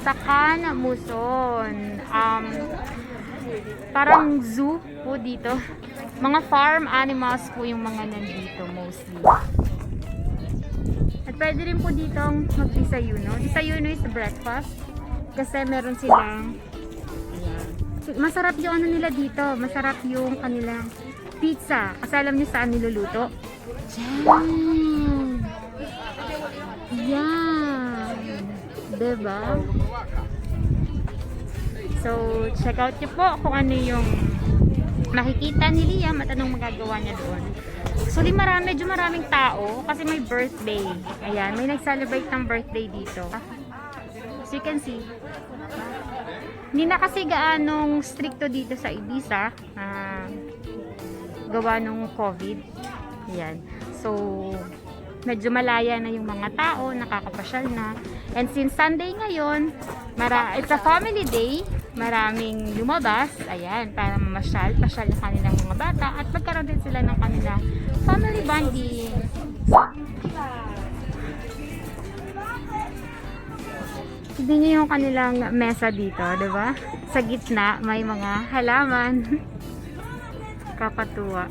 sa Can Muson. Parang zoo po dito. Mga farm animals po yung mga nandito mostly. At pwede rin po ditong mag-desayuno. Desayuno is breakfast. Kasi meron silang, ayan. Masarap yung ano nila dito. Masarap yung kanilang pizza. Kasi alam niyo saan niluluto? Diyan. Yan. Diba? So, check out niyo po kung ano yung makikita ni Liam at anong magagawa niya doon. Actually, medyo maraming tao kasi may birthday. Ayan, may nag-celebrate ng birthday dito. As you can see, hindi na kasi gaanong stricto dito sa Ibiza. Gawa nung COVID. Ayan. So, medyo malaya na yung mga tao, nakakapasyal na. And since Sunday ngayon, it's a family day, maraming lumabas, ayan, para pasyal ng kanilang mga bata at magkaroon din sila ng kanilang family bonding. Hindi niyo yung kanilang mesa dito, diba? Sa gitna, may mga halaman. Kapatuwa.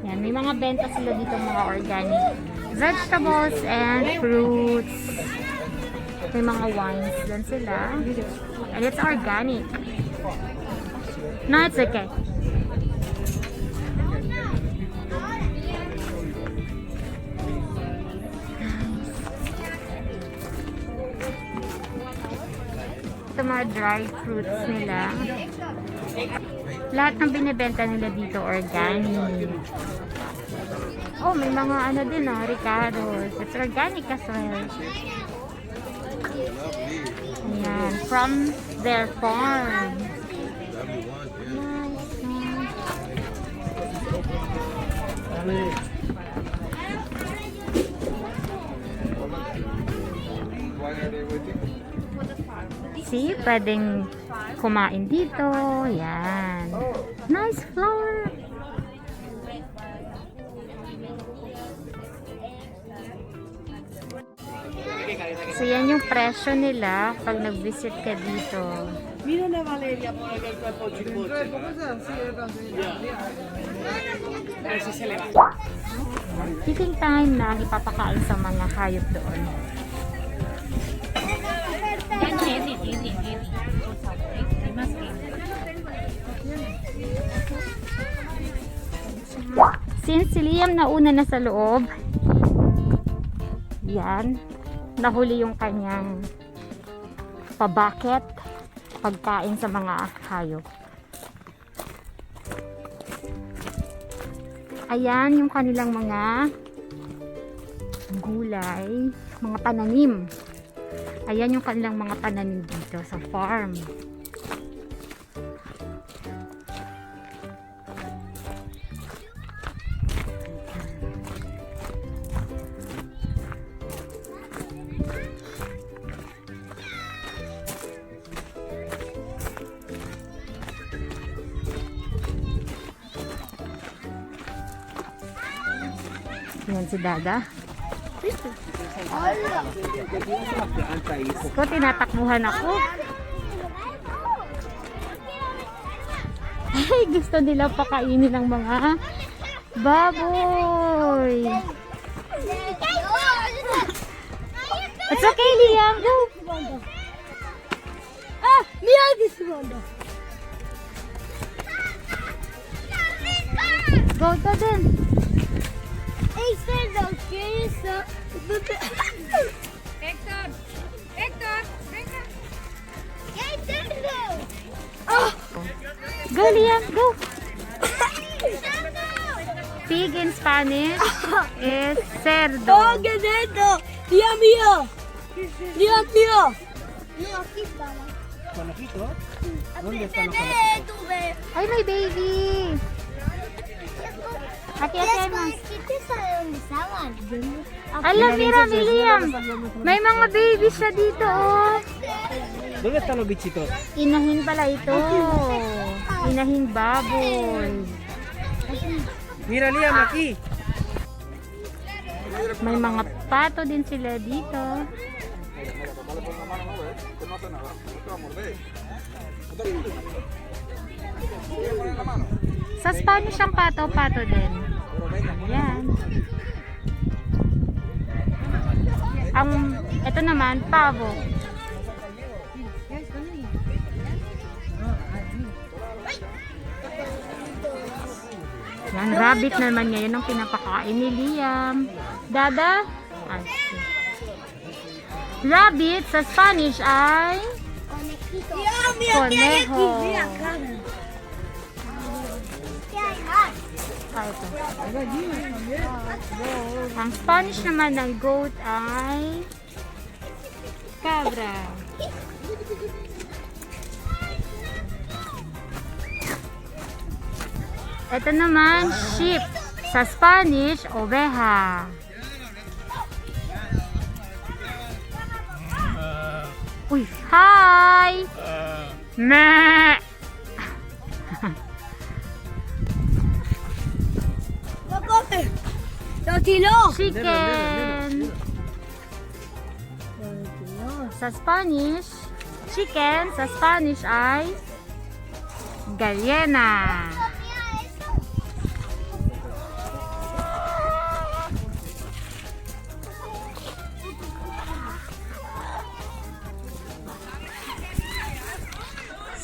Yan, may mga benta sila dito, mga organic vegetables and fruits. May mga wines din sila. And it's organic. No, it's okay. Ito mga dried fruits nila. Lahat ng binibenta nila dito organic. Oh, may mga ano din, ricados. It's organic as well. Ayan, from their farm. Nice. See, pwedeng kumain dito. Yan. Nice flower. So, yan yung presyo nila pag nag-visit ka dito. Mira la Valeria por el cuerpo chicote. Feeding time na ipapakain sa mga hayop doon. Since si Liam nauna na sa loob, yan, nahuli yung kanyang pabaket pagkain sa mga hayop. Ayan yung kanilang mga gulay, mga pananim. Ayan yung kanilang mga pananim dito sa farm. Yan si Dada. Ko, tinatakbuhan ako. Ay, gusto nila pakainin ng mga baboy. It's okay, Liam. Go. Mira this one. Go to din. Hey, Sergio, ¿quieres Héctor, venga. Hey, Sergio. Go, Liam. Go. Pig in Spanish is cerdo. Oh, ¿qué es esto? Dios mío. Dios mío. No, aquí estaba. ¿Conejito? ¿Dónde están los conejos? Ay, may baby. Ate, mas. ¿Qué sabe dónde estaban? Alam, mira, Liam. May mga baby siya dito, oh. ¿Dónde están los bichitos? Inahin pala ito. Inahing baboy. Mira, Liam, aquí. May mga pato din sila dito. Sa Spanish ang pato, pato din. Ayan. Ito naman, pavo. Yan, rabbit naman ngayon ang pinapakain ni Liam. Dada? Ay, rabbit sa Spanish ay conejo. Ah, ito. Ang Spanish naman ng goat ay cabra. Ito naman, sheep. Sa Spanish, oveja. Uy, hi! Meh! Chicken. Sa Spanish, chicken. Sa Spanish ay gallina.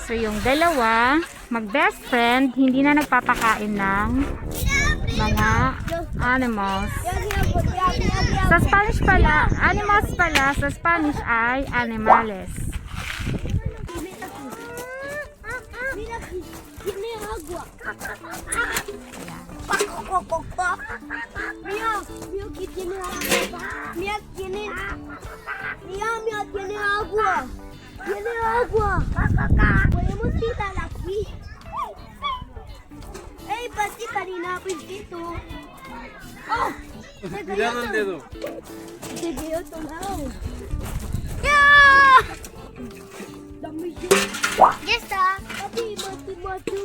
So yung dalawa, mag-best friend, hindi na nagpapakain ng mga animals. Sa Spanish pala, animals pala, sa Spanish ay animales. Tiene agua. Podemos quitar aquí. Ey, pati kanina ako dito. Oh! Cuidado el dedo. Se quedó tomado. ¡Ya! Dame yo. Ya está. Papi, mati.